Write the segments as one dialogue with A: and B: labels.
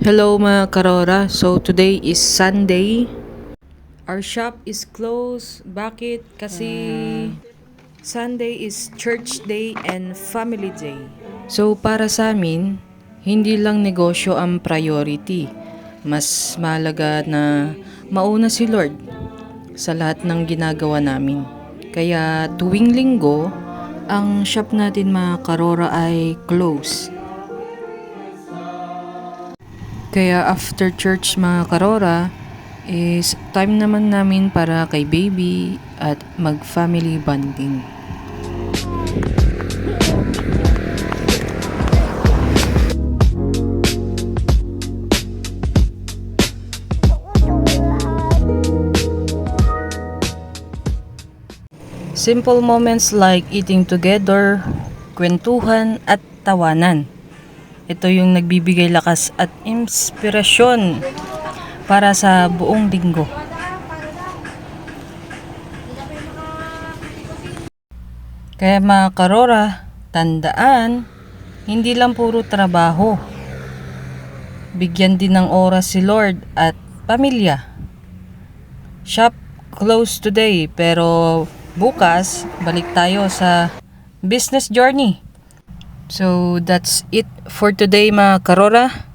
A: Hello mga karora. So today is Sunday. Our shop is closed. Bakit? Kasi Sunday is church day and family day. So para sa amin, hindi lang negosyo ang priority. Mas mahalaga na mauna si Lord sa lahat ng ginagawa namin. Kaya tuwing linggo, ang shop natin mga karora ay close. Kaya after church mga karora, is time naman namin para kay baby at mag-family bonding. Simple moments like eating together, kwentuhan at tawanan. Ito yung nagbibigay lakas at inspirasyon para sa buong linggo. Kaya mga karora, tandaan, hindi lang puro trabaho. Bigyan din ng oras si Lord at pamilya. Shop closed today pero bukas balik tayo sa business journey. So that's it for today mga karora.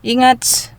A: Ingat!